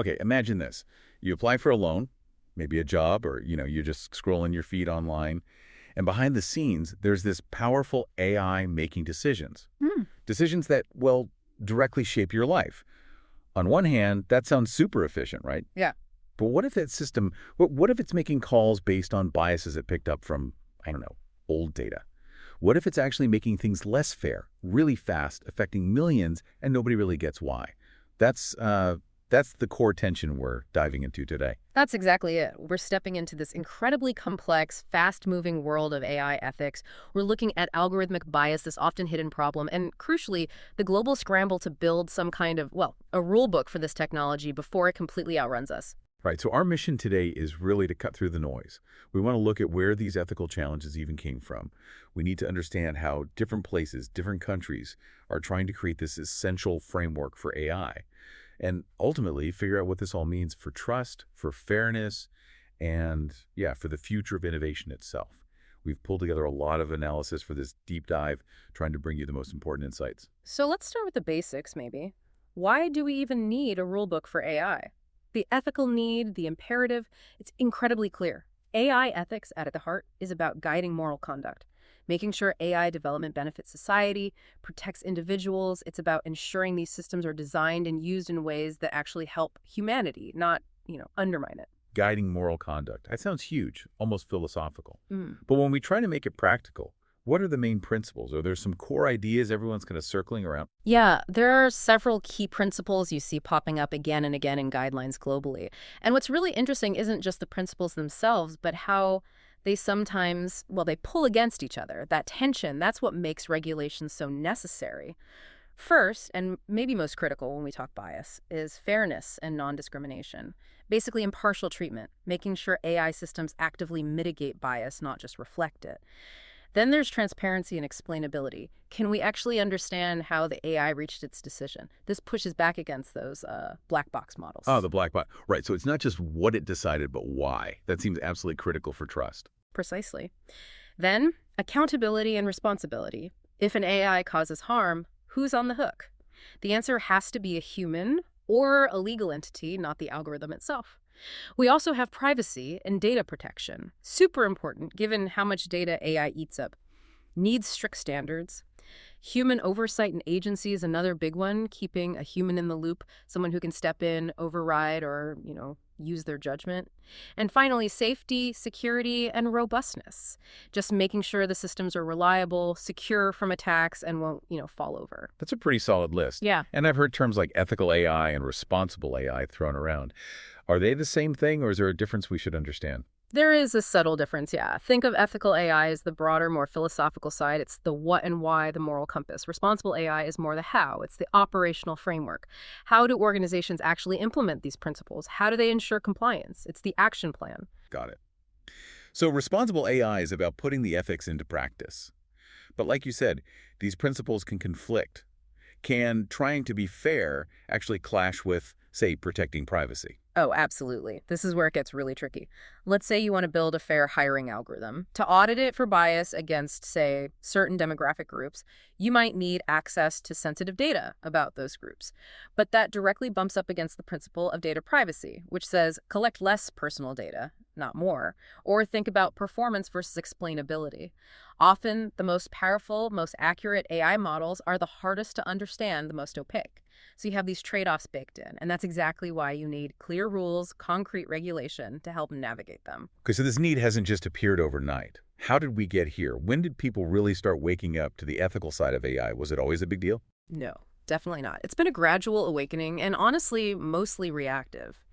Okay, imagine this. You apply for a loan, maybe a job, or you're just scrolling your feed online, and behind the scenes, there's this powerful AI making decisions. Hmm. Decisions that, well, directly shape your life. On one hand, that sounds super efficient, right? Yeah. But what if that system, what if it's making calls based on biases it picked up from, I don't know, old data? What if it's actually making things less fair, really fast, affecting millions, and nobody really gets why? That's that's the core tension we're diving into today. That's exactly it. We're stepping into this incredibly complex, fast-moving world of AI ethics. We're looking at algorithmic bias, this often hidden problem, and crucially, the global scramble to build some kind of, well, a rule book for this technology before it completely outruns us. Right, so our mission today is really to cut through the noise. We want to look at where these ethical challenges even came from. We need to understand how different places, different countries are trying to create this essential framework for AI. And ultimately, figure out what this all means for trust, for fairness, and yeah, for the future of innovation itself. We've pulled together a lot of analysis for this deep dive, trying to bring you the most important insights. So let's start with the basics, maybe. Why do we even need a rule book for AI? The ethical need, the imperative, it's incredibly clear. AI ethics, at the heart, is about guiding moral conduct, making sure AI development benefits society, protects individuals. It's about ensuring these systems are designed and used in ways that actually help humanity, not, undermine it. Guiding moral conduct. That sounds huge, almost philosophical. Mm. But when we try to make it practical, what are the main principles? Are there some core ideas everyone's kind of circling around? Yeah, there are several key principles you see popping up again and again in guidelines globally. And what's really interesting isn't just the principles themselves, but how they sometimes, well, they pull against each other. That tension, that's what makes regulations so necessary. First, and maybe most critical when we talk bias, is fairness and non-discrimination. Basically, impartial treatment, making sure AI systems actively mitigate bias, not just reflect it. Then there's transparency and explainability. Can we actually understand how the AI reached its decision? This pushes back against those black box models. Oh, the black box. Right, so it's not just what it decided, but why. That seems absolutely critical for trust. Precisely. Then, accountability and responsibility. If an AI causes harm, who's on the hook? The answer has to be a human or a legal entity, not the algorithm itself. We also have privacy and data protection. Super important given how much data AI eats up. Needs strict standards. Human oversight and agency is another big one, keeping a human in the loop, someone who can step in, override, or, use their judgment. And finally, safety, security, and robustness. Just making sure the systems are reliable, secure from attacks, and won't, fall over. That's a pretty solid list. Yeah. And I've heard terms like ethical AI and responsible AI thrown around. Are they the same thing, or is there a difference we should understand? There is a subtle difference, yeah. Think of ethical AI as the broader, more philosophical side. It's the what and why, the moral compass. Responsible AI is more the how. It's the operational framework. How do organizations actually implement these principles? How do they ensure compliance? It's the action plan. Got it. So responsible AI is about putting the ethics into practice. But like you said, these principles can conflict. Can trying to be fair actually clash with, say, protecting privacy? Oh, absolutely. This is where it gets really tricky. Let's say you want to build a fair hiring algorithm. To audit it for bias against, say, certain demographic groups, you might need access to sensitive data about those groups. But that directly bumps up against the principle of data privacy, which says collect less personal data, not more, or think about performance versus explainability. Often, the most powerful, most accurate AI models are the hardest to understand, the most opaque. So you have these trade-offs baked in, and that's exactly why you need clear rules, concrete regulation to help navigate them. Okay, so this need hasn't just appeared overnight. How did we get here? When did people really start waking up to the ethical side of AI? Was it always a big deal? No, definitely not. It's been a gradual awakening and honestly, mostly reactive.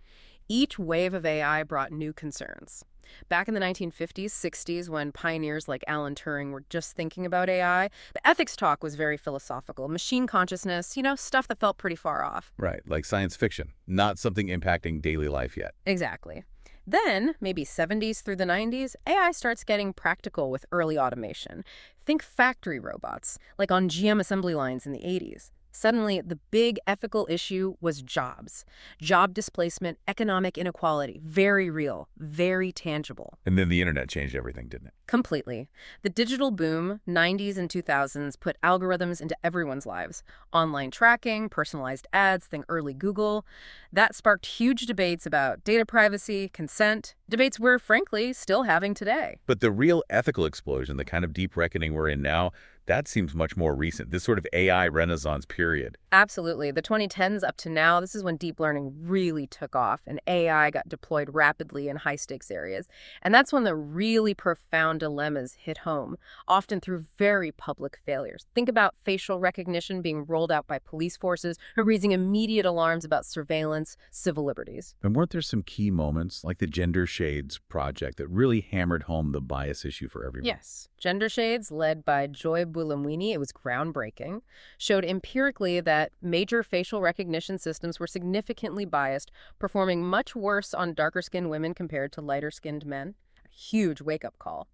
Each wave of AI brought new concerns. Back in the 1950s, 60s, when pioneers like Alan Turing were just thinking about AI, the ethics talk was very philosophical. Machine consciousness, stuff that felt pretty far off. Right, like science fiction, not something impacting daily life yet. Exactly. Then, maybe 70s through the 90s, AI starts getting practical with early automation. Think factory robots, like on GM assembly lines in the 80s. Suddenly, the big ethical issue was jobs. Job displacement, economic inequality, very real, very tangible. And then the internet changed everything, didn't it? Completely. The digital boom, 90s and 2000s, put algorithms into everyone's lives. Online tracking, personalized ads, think early Google. That sparked huge debates about data privacy, consent, debates we're, frankly, still having today. But the real ethical explosion, the kind of deep reckoning we're in now, that seems much more recent, this sort of AI renaissance period. Absolutely. The 2010s up to now, this is when deep learning really took off and AI got deployed rapidly in high-stakes areas. And that's when the really profound dilemmas hit home, often through very public failures. Think about facial recognition being rolled out by police forces, raising immediate alarms about surveillance, civil liberties. And weren't there some key moments, like the Gender Shades project, that really hammered home the bias issue for everyone? Yes. Gender Shades, led by Joy Buolamwini, it was groundbreaking, showed empirically that major facial recognition systems were significantly biased, performing much worse on darker-skinned women compared to lighter-skinned men. A huge wake-up call.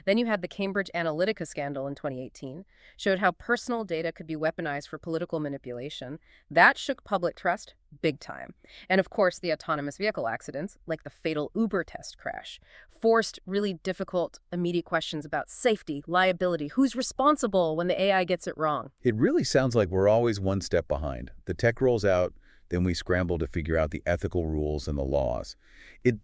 Then you had the Cambridge Analytica scandal in 2018, showed how personal data could be weaponized for political manipulation. That shook public trust big time. And of course, the autonomous vehicle accidents, like the fatal Uber test crash, forced really difficult, immediate questions about safety, liability, who's responsible when the AI gets it wrong. It really sounds like we're always one step behind. The tech rolls out, then we scramble to figure out the ethical rules and the laws.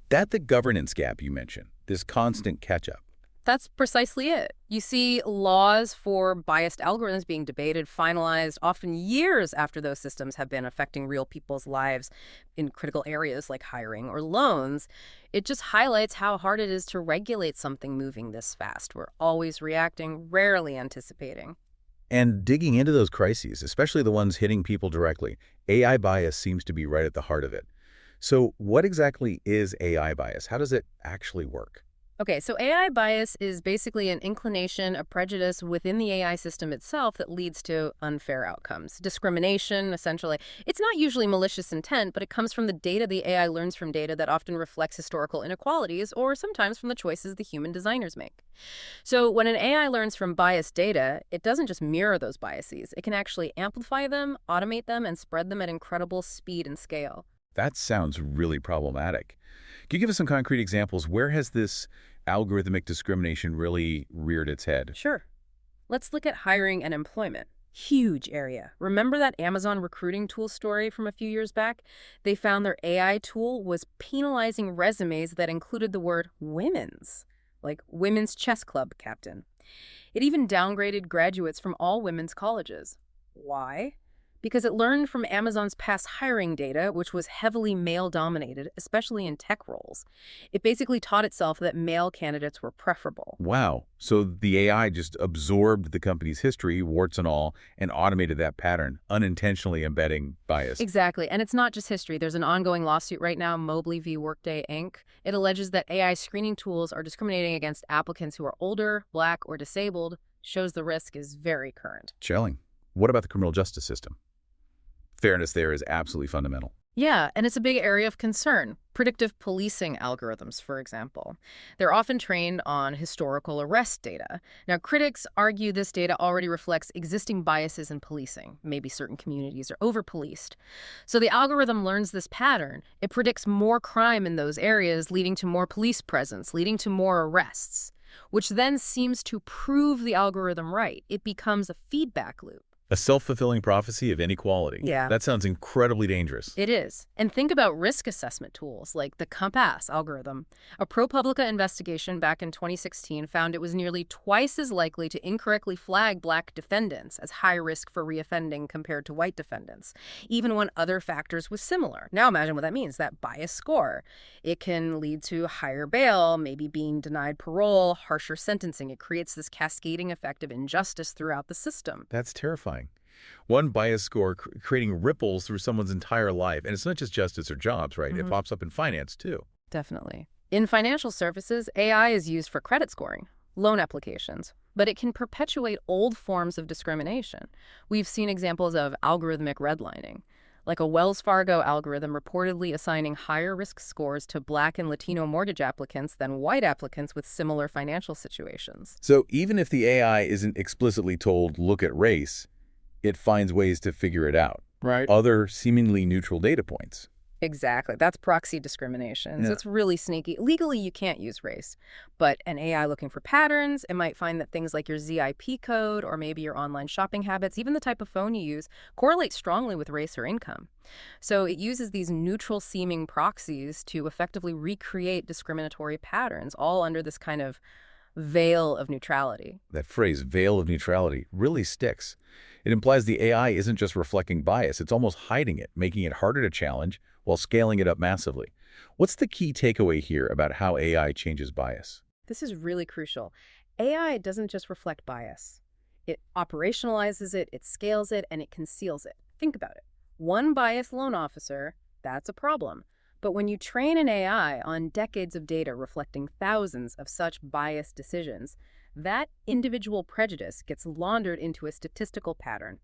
That the governance gap you mentioned, this constant catch-up. That's precisely it. You see laws for biased algorithms being debated, finalized, often years after those systems have been affecting real people's lives in critical areas like hiring or loans. It just highlights how hard it is to regulate something moving this fast. We're always reacting, rarely anticipating. And digging into those crises, especially the ones hitting people directly, AI bias seems to be right at the heart of it. So what exactly is AI bias? How does it actually work? Okay, so AI bias is basically an inclination, a prejudice within the AI system itself that leads to unfair outcomes. Discrimination, essentially. It's not usually malicious intent, but it comes from the data the AI learns from data that often reflects historical inequalities or sometimes from the choices the human designers make. So when an AI learns from biased data, it doesn't just mirror those biases. It can actually amplify them, automate them, and spread them at incredible speed and scale. That sounds really problematic. Can you give us some concrete examples? Where has this algorithmic discrimination really reared its head? Sure. Let's look at hiring and employment. Huge area. Remember that Amazon recruiting tool story from a few years back? They found their AI tool was penalizing resumes that included the word women's, like women's chess club captain. It even downgraded graduates from all women's colleges. Why? Because it learned from Amazon's past hiring data, which was heavily male-dominated, especially in tech roles. It basically taught itself that male candidates were preferable. Wow. So the AI just absorbed the company's history, warts and all, and automated that pattern, unintentionally embedding bias. Exactly. And it's not just history. There's an ongoing lawsuit right now, Mobley v. Workday, Inc. It alleges that AI screening tools are discriminating against applicants who are older, Black, or disabled, shows the risk is very current. Chilling. What about the criminal justice system? Fairness there is absolutely fundamental. Yeah, and it's a big area of concern. Predictive policing algorithms, for example. They're often trained on historical arrest data. Now, critics argue this data already reflects existing biases in policing. Maybe certain communities are over-policed. So the algorithm learns this pattern. It predicts more crime in those areas, leading to more police presence, leading to more arrests, which then seems to prove the algorithm right. It becomes a feedback loop. A self-fulfilling prophecy of inequality. Yeah. That sounds incredibly dangerous. It is. And think about risk assessment tools like the COMPAS algorithm. A ProPublica investigation back in 2016 found it was nearly twice as likely to incorrectly flag Black defendants as high risk for reoffending compared to white defendants, even when other factors was similar. Now imagine what that means, that bias score. It can lead to higher bail, maybe being denied parole, harsher sentencing. It creates this cascading effect of injustice throughout the system. That's terrifying. One bias score creating ripples through someone's entire life. And it's not just justice or jobs, right? It pops up in finance, too. Definitely. In financial services, AI is used for credit scoring, loan applications, but it can perpetuate old forms of discrimination. We've seen examples of algorithmic redlining, like a Wells Fargo algorithm reportedly assigning higher risk scores to Black and Latino mortgage applicants than white applicants with similar financial situations. So even if the AI isn't explicitly told, look at race, it finds ways to figure it out. Right. Other seemingly neutral data points. Exactly. That's proxy discrimination. So Yeah. it's really sneaky. Legally, you can't use race, but an AI looking for patterns, it might find that things like your ZIP code or maybe your online shopping habits, even the type of phone you use, correlate strongly with race or income. So it uses these neutral seeming proxies to effectively recreate discriminatory patterns, all under this kind of veil of neutrality. That phrase, veil of neutrality, really sticks. It implies the AI isn't just reflecting bias, it's almost hiding it, making it harder to challenge while scaling it up massively. What's the key takeaway here about how AI changes bias? This is really crucial. AI doesn't just reflect bias. It operationalizes it, it scales it, and it conceals it. Think about it. One biased loan officer, that's a problem. But when you train an AI on decades of data reflecting thousands of such biased decisions, that individual prejudice gets laundered into a statistical pattern.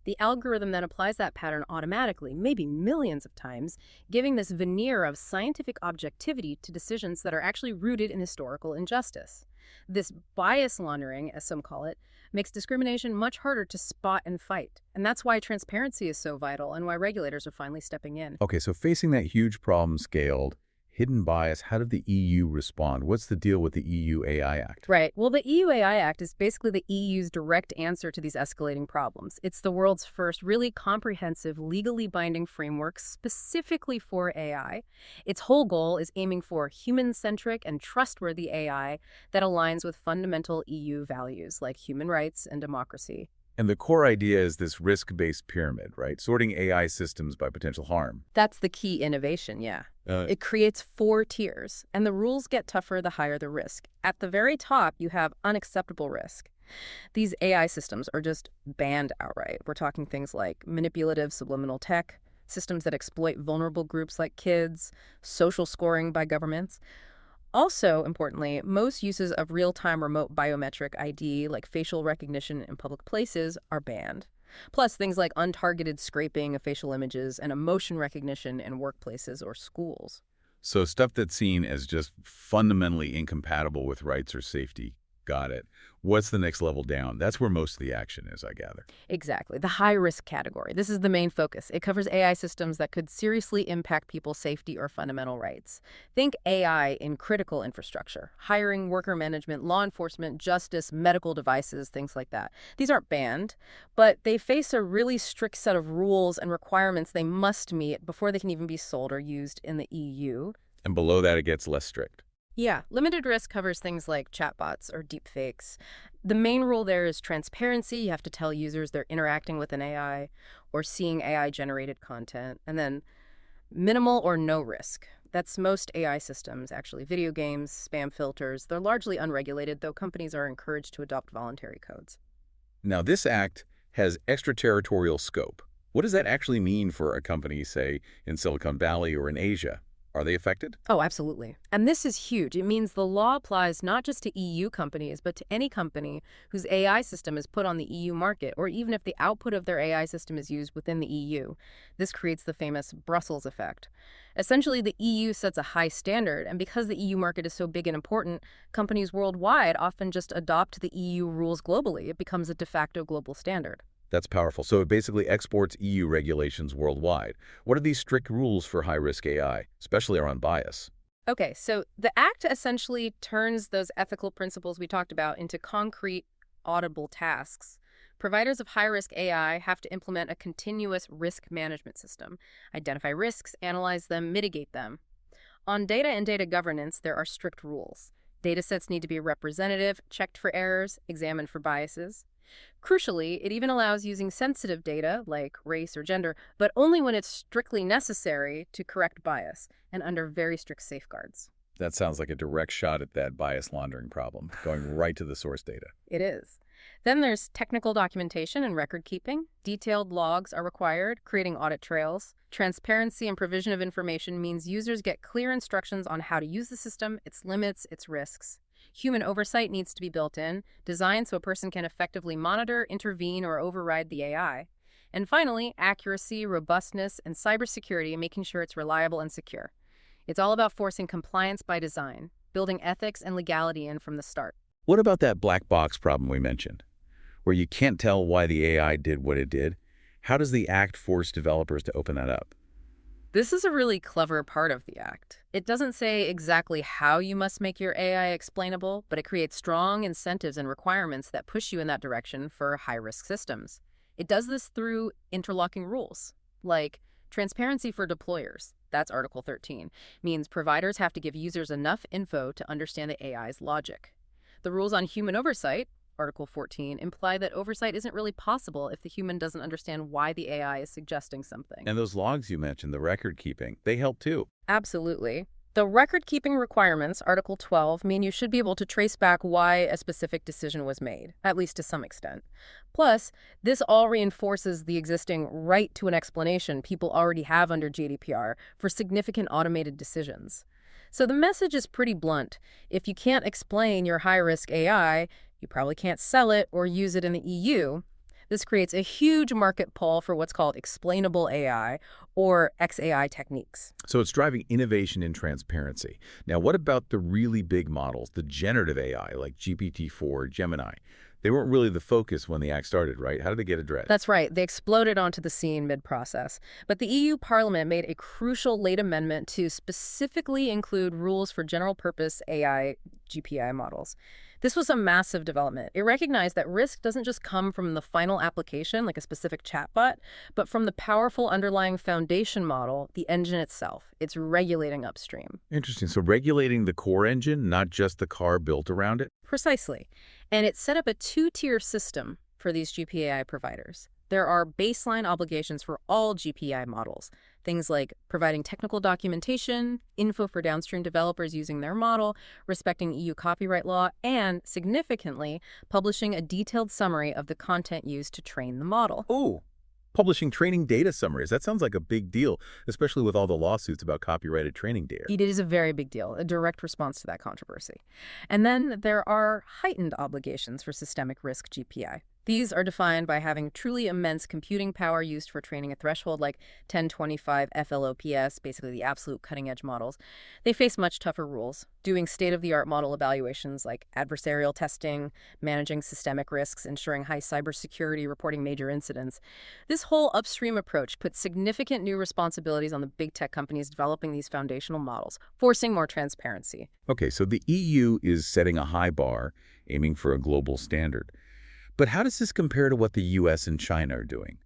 The algorithm then applies that pattern automatically, maybe millions of times, giving this veneer of scientific objectivity to decisions that are actually rooted in historical injustice. This bias laundering, as some call it, makes discrimination much harder to spot and fight. And that's why transparency is so vital and why regulators are finally stepping in. Okay, so facing that huge problem scaled, hidden bias, how did the EU respond? What's the deal with the EU AI Act? Right. Well, the EU AI Act is basically the EU's direct answer to these escalating problems. It's the world's first really comprehensive, legally binding framework specifically for AI. Its whole goal is aiming for human-centric and trustworthy AI that aligns with fundamental EU values like human rights and democracy. And the core idea is this risk-based pyramid, right? Sorting AI systems by potential harm. That's the key innovation, yeah. It creates 4 tiers, and the rules get tougher the higher the risk. At the very top, you have unacceptable risk. These AI systems are just banned outright. We're talking things like manipulative subliminal tech, systems that exploit vulnerable groups like kids, social scoring by governments. Also, importantly, most uses of real-time remote biometric ID, like facial recognition in public places, are banned. Plus, things like untargeted scraping of facial images and emotion recognition in workplaces or schools. So stuff that's seen as just fundamentally incompatible with rights or safety. Got it. What's the next level down? That's where most of the action is, I gather. Exactly. The high-risk category. This is the main focus. It covers AI systems that could seriously impact people's safety or fundamental rights. Think AI in critical infrastructure, hiring, worker management, law enforcement, justice, medical devices, things like that. These aren't banned, but they face a really strict set of rules and requirements they must meet before they can even be sold or used in the EU. And below that, it gets less strict. Yeah, limited risk covers things like chatbots or deepfakes. The main rule there is transparency. You have to tell users they're interacting with an AI or seeing AI-generated content. And then minimal or no risk. That's most AI systems, actually. Video games, spam filters. They're largely unregulated, though companies are encouraged to adopt voluntary codes. Now, this act has extraterritorial scope. What does that actually mean for a company, say, in Silicon Valley or in Asia? Are they affected? Oh, absolutely. And this is huge. It means the law applies not just to EU companies, but to any company whose AI system is put on the EU market, or even if the output of their AI system is used within the EU. This creates the famous Brussels effect. Essentially, the EU sets a high standard, and because the EU market is so big and important, companies worldwide often just adopt the EU rules globally. It becomes a de facto global standard. That's powerful. So it basically exports EU regulations worldwide. What are these strict rules for high-risk AI, especially around bias? Okay, so the Act essentially turns those ethical principles we talked about into concrete, audible tasks. Providers of high-risk AI have to implement a continuous risk management system, identify risks, analyze them, mitigate them. On data and data governance, there are strict rules. Datasets need to be representative, checked for errors, examined for biases. Crucially, it even allows using sensitive data, like race or gender, but only when it's strictly necessary to correct bias and under very strict safeguards. That sounds like a direct shot at that bias laundering problem, going right to the source data. It is. Then there's technical documentation and record keeping. Detailed logs are required, creating audit trails. Transparency and provision of information means users get clear instructions on how to use the system, its limits, its risks. Human oversight needs to be built in, designed so a person can effectively monitor, intervene, or override the AI. And finally, accuracy, robustness, and cybersecurity, making sure it's reliable and secure. It's all about forcing compliance by design, building ethics and legality in from the start. What about that black box problem we mentioned? where you can't tell why the AI did what it did. How does the Act force developers to open that up? This is a really clever part of the Act. It doesn't say exactly how you must make your AI explainable, but it creates strong incentives and requirements that push you in that direction for high-risk systems. It does this through interlocking rules, like transparency for deployers. That's Article 13, means providers have to give users enough info to understand the AI's logic. The rules on human oversight, Article 14, imply that oversight isn't really possible if the human doesn't understand why the AI is suggesting something. And those logs you mentioned, the record keeping, they help too. Absolutely. The record-keeping requirements, Article 12, mean you should be able to trace back why a specific decision was made, at least to some extent. Plus, this all reinforces the existing right to an explanation people already have under GDPR for significant automated decisions. So the message is pretty blunt. If you can't explain your high-risk AI, you probably can't sell it or use it in the EU. This creates a huge market pull for what's called explainable AI or XAI techniques. So it's driving innovation and transparency. Now, what about the really big models, the generative AI like GPT-4, Gemini? They weren't really the focus when the Act started, right? How did they get addressed? That's right. They exploded onto the scene mid-process. But the EU Parliament made a crucial late amendment to specifically include rules for general-purpose AI GPI models. This was a massive development. It recognized that risk doesn't just come from the final application, like a specific chatbot, but from the powerful underlying foundation model, the engine itself. It's regulating upstream. Interesting. So regulating the core engine, not just the car built around it? Precisely. And it set up a two-tier system for these GPAI providers. There are baseline obligations for all GPI models, things like providing technical documentation, info for downstream developers using their model, respecting EU copyright law, and, significantly, publishing a detailed summary of the content used to train the model. Oh, publishing training data summaries. That sounds like a big deal, especially with all the lawsuits about copyrighted training data. It is a very big deal, a direct response to that controversy. And then there are heightened obligations for systemic risk GPI. These are defined by having truly immense computing power used for training a threshold like 1025 FLOPS, basically the absolute cutting-edge models. They face much tougher rules, doing state-of-the-art model evaluations like adversarial testing, managing systemic risks, ensuring high cybersecurity, reporting major incidents. This whole upstream approach puts significant new responsibilities on the big tech companies developing these foundational models, forcing more transparency. Okay, so the EU is setting a high bar, aiming for a global standard. But how does this compare to what the US and China are doing?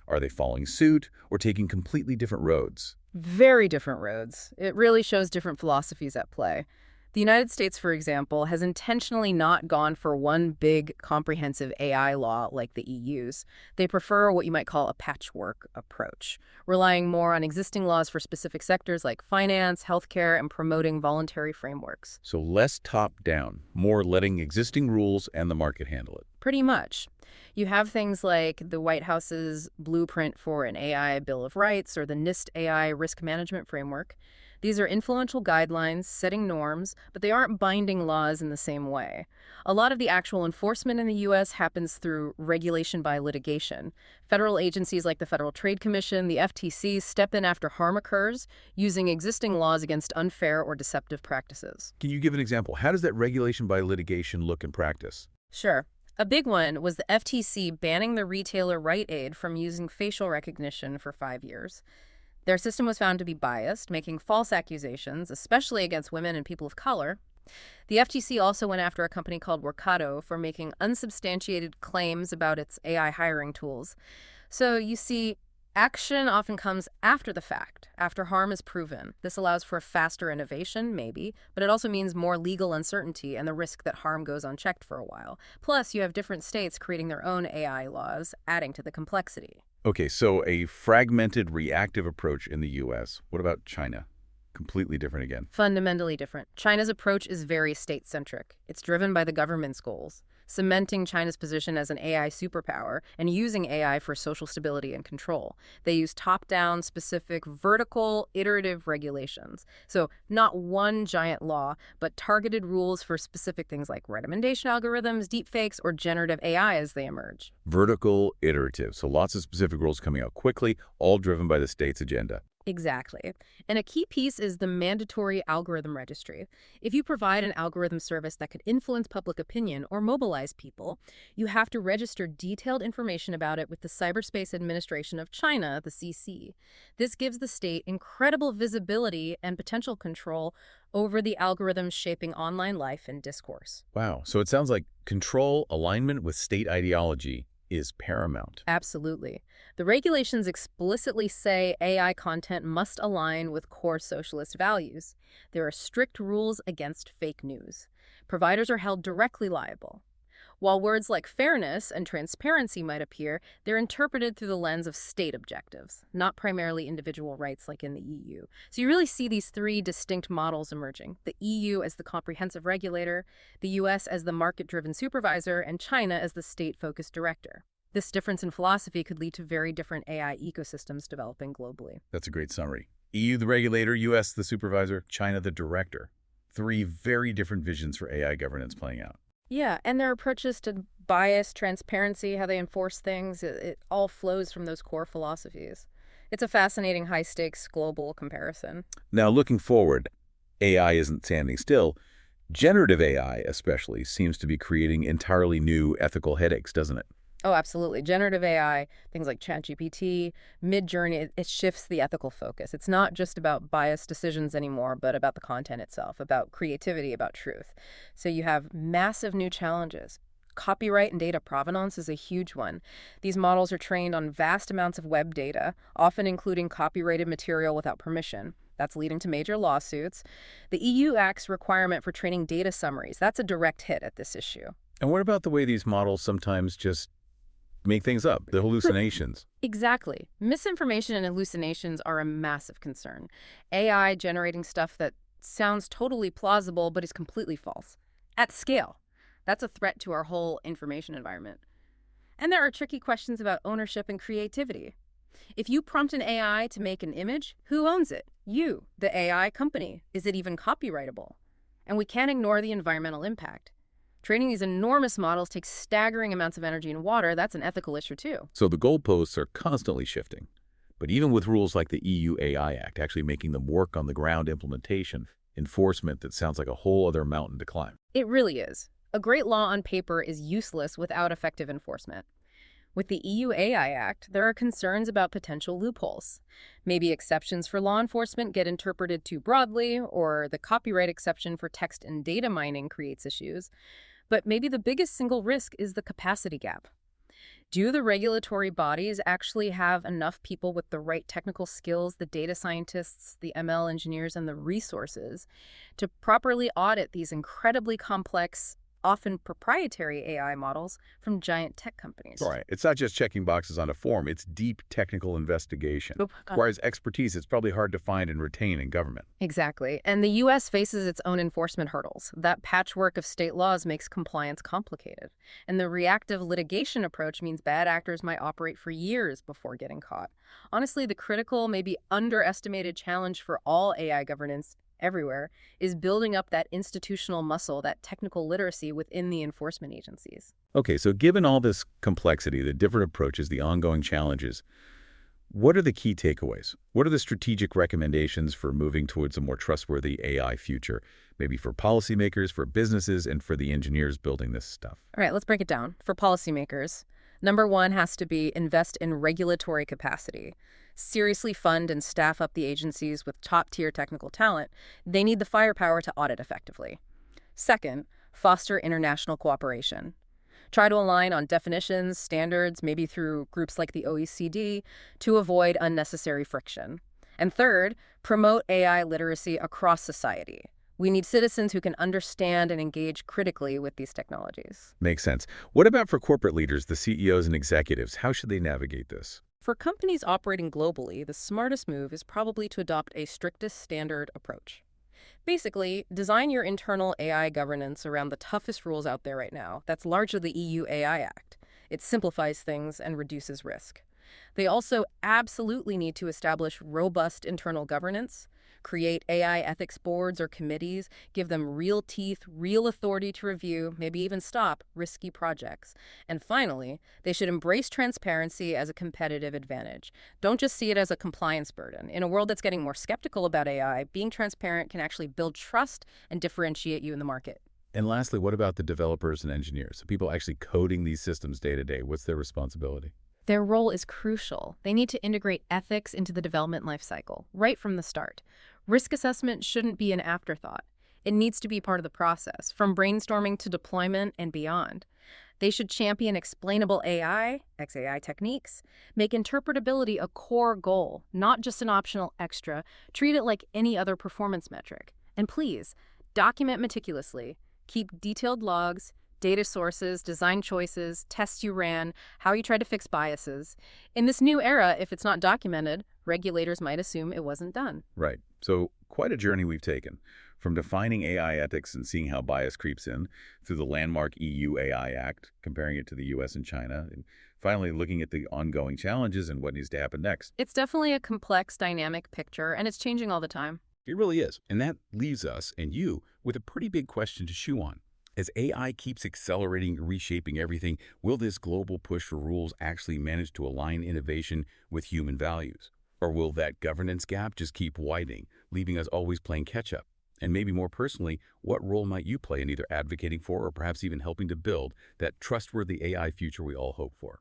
Are they following suit or taking completely different roads? Very different roads. It really shows different philosophies at play. The United States, for example, has intentionally not gone for one big, comprehensive AI law like the EU's. They prefer what you might call a patchwork approach, relying more on existing laws for specific sectors like finance, healthcare, and promoting voluntary frameworks. So less top-down, more letting existing rules and the market handle it. Pretty much. You have things like the White House's blueprint for an AI Bill of Rights or the NIST AI Risk Management Framework. These are influential guidelines, setting norms, but they aren't binding laws in the same way. A lot of the actual enforcement in the U.S. happens through regulation by litigation. Federal agencies like the Federal Trade Commission, the FTC, step in after harm occurs, using existing laws against unfair or deceptive practices. Can you give an example? How does that regulation by litigation look in practice? Sure. A big one was the FTC banning the retailer Rite Aid from using facial recognition for 5 years. Their system was found to be biased, making false accusations, especially against women and people of color. The FTC also went after a company called Workato for making unsubstantiated claims about its AI hiring tools. So you see, action often comes after the fact, after harm is proven. This allows for faster innovation, maybe, but it also means more legal uncertainty and the risk that harm goes unchecked for a while. Plus, you have different states creating their own AI laws, adding to the complexity. Okay, so a fragmented, reactive approach in the U.S. What about China? Completely different again. Fundamentally different. China's approach is very state-centric. It's driven by the government's goals, cementing China's position as an AI superpower and using AI for social stability and control. They use top-down, specific, vertical, iterative regulations. So not one giant law, but targeted rules for specific things like recommendation algorithms, deepfakes, or generative AI as they emerge. Vertical, iterative. So lots of specific rules coming out quickly, all driven by the state's agenda. Exactly. And a key piece is the mandatory algorithm registry. If you provide an algorithm service that could influence public opinion or mobilize people, you have to register detailed information about it with the Cyberspace Administration of China, the CC. This gives the state incredible visibility and potential control over the algorithms shaping online life and discourse. Wow. So it sounds like control alignment with state ideology is paramount. Absolutely. The regulations explicitly say AI content must align with core socialist values. There are strict rules against fake news. Providers are held directly liable. While words like fairness and transparency might appear, they're interpreted through the lens of state objectives, not primarily individual rights like in the EU. So you really see these three distinct models emerging: the EU as the comprehensive regulator, the US as the market-driven supervisor, and China as the state-focused director. This difference in philosophy could lead to very different AI ecosystems developing globally. That's a great summary. EU the regulator, US the supervisor, China the director. Three very different visions for AI governance playing out. Yeah, and their approaches to bias, transparency, how they enforce things, it all flows from those core philosophies. It's a fascinating high-stakes global comparison. Now, looking forward, AI isn't standing still. Generative AI, especially, seems to be creating entirely new ethical headaches, doesn't it? Oh, absolutely. Generative AI, things like ChatGPT, Midjourney, it shifts the ethical focus. It's not just about biased decisions anymore, but about the content itself, about creativity, about truth. So you have massive new challenges. Copyright and data provenance is a huge one. These models are trained on vast amounts of web data, often including copyrighted material without permission. That's leading to major lawsuits. The EU Act's requirement for training data summaries, that's a direct hit at this issue. And what about the way these models sometimes just make things up, the hallucinations? Exactly. Misinformation and hallucinations are a massive concern. AI generating stuff that sounds totally plausible but is completely false. At scale. That's a threat to our whole information environment. And there are tricky questions about ownership and creativity. If you prompt an AI to make an image, who owns it? You, the AI company. Is it even copyrightable? And we can't ignore the environmental impact. Training these enormous models takes staggering amounts of energy and water. That's an ethical issue, too. So the goalposts are constantly shifting. But even with rules like the EU AI Act actually making them work on the ground implementation, enforcement that sounds like a whole other mountain to climb. It really is. A great law on paper is useless without effective enforcement. With the EU AI Act, there are concerns about potential loopholes. Maybe exceptions for law enforcement get interpreted too broadly, or the copyright exception for text and data mining creates issues. But maybe the biggest single risk is the capacity gap. Do the regulatory bodies actually have enough people with the right technical skills, the data scientists, the ML engineers, and the resources to properly audit these incredibly complex, often proprietary AI models from giant tech companies? Right. It's not just checking boxes on a form. It's deep technical investigation. Oop. Requires expertise it's probably hard to find and retain in government. Exactly. And the U.S. faces its own enforcement hurdles. That patchwork of state laws makes compliance complicated. And the reactive litigation approach means bad actors might operate for years before getting caught. Honestly, the critical, maybe underestimated challenge for all AI governance everywhere is building up that institutional muscle, that technical literacy within the enforcement agencies. Okay, so given all this complexity, the different approaches, the ongoing challenges, what are the key takeaways? What are the strategic recommendations for moving towards a more trustworthy AI future, maybe for policymakers, for businesses, and for the engineers building this stuff? All right, let's break it down. For policymakers, number one has to be invest in regulatory capacity. Seriously fund and staff up the agencies with top-tier technical talent. They need the firepower to audit effectively. Second, foster international cooperation. Try to align on definitions, standards, maybe through groups like the OECD, to avoid unnecessary friction. And third, promote AI literacy across society. We need citizens who can understand and engage critically with these technologies. Makes sense. What about for corporate leaders, the CEOs and executives? How should they navigate this? For companies operating globally, the smartest move is probably to adopt a strictest standard approach. Basically, design your internal AI governance around the toughest rules out there right now. That's largely the EU AI Act. It simplifies things and reduces risk. They also absolutely need to establish robust internal governance, Create AI ethics boards or committees, give them real teeth, real authority to review, maybe even stop risky projects. And finally, they should embrace transparency as a competitive advantage. Don't just see it as a compliance burden. In a world that's getting more skeptical about AI, being transparent can actually build trust and differentiate you in the market. And lastly, what about the developers and engineers? The people actually coding these systems day to day, what's their responsibility? Their role is crucial. They need to integrate ethics into the development lifecycle, right from the start. Risk assessment shouldn't be an afterthought. It needs to be part of the process, from brainstorming to deployment and beyond. They should champion explainable AI, XAI techniques, make interpretability a core goal, not just an optional extra. Treat it like any other performance metric. And please, document meticulously. Keep detailed logs, data sources, design choices, tests you ran, how you tried to fix biases. In this new era, if it's not documented, regulators might assume it wasn't done. Right. So quite a journey we've taken, from defining AI ethics and seeing how bias creeps in, through the landmark EU AI Act, comparing it to the US and China, and finally looking at the ongoing challenges and what needs to happen next. It's definitely a complex, dynamic picture, and it's changing all the time. It really is. And that leaves us and you with a pretty big question to chew on. As AI keeps accelerating and reshaping everything, will this global push for rules actually manage to align innovation with human values? Or will that governance gap just keep widening, leaving us always playing catch-up? And maybe more personally, what role might you play in either advocating for or perhaps even helping to build that trustworthy AI future we all hope for?